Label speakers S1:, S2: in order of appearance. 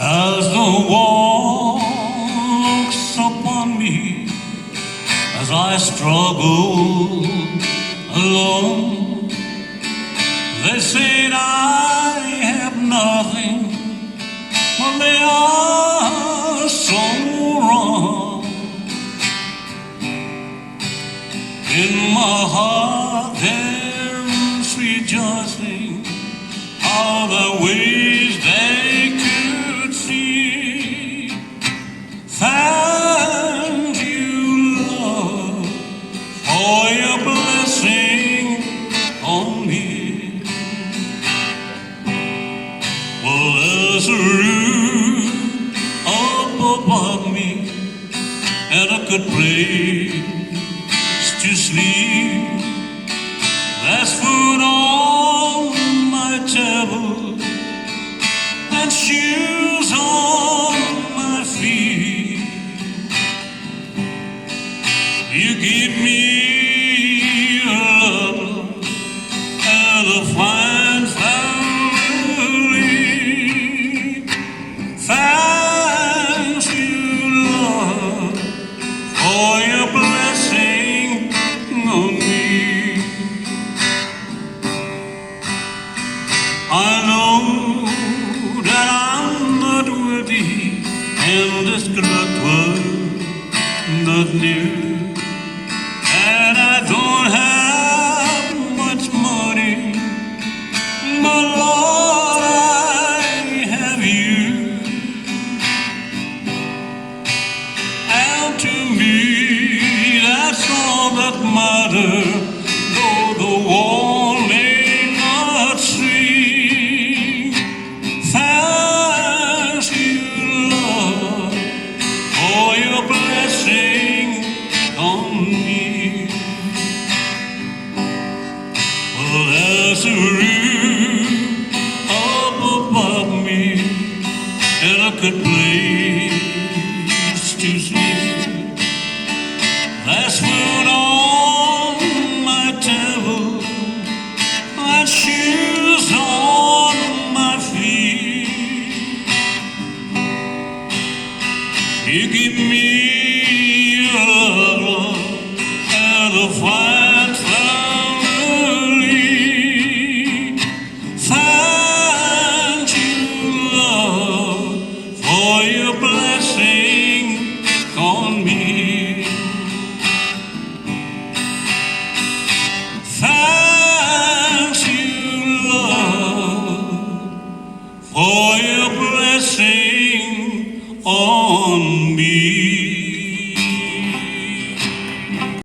S1: As the world looks upon me, as I struggle alone, they say I have nothing, but they are so wrong. In my heart there's rejoicing, all the ways they could see. Thank you, Lord, for your blessing on me. Well, there's a roof up above me, and a good place to sleep. There's food on my table and shoes on my feet. You give me a love and a fine family. Thank you, Lord, for your blessing on me. I know that I'm not worthy, and this good luck was not new. And I don't have much money, but Lord, I have you. And to me, that's all that matters, though the world may not see. Thank you, Lord, for your blessing on me. Well, there's a roof up above me and a good place to sleep. There's food on my table and shoes on my feet. You give me a love and a fine family. Thank you, Lord, for your blessing on me. Thank you, Lord, for your blessing on me.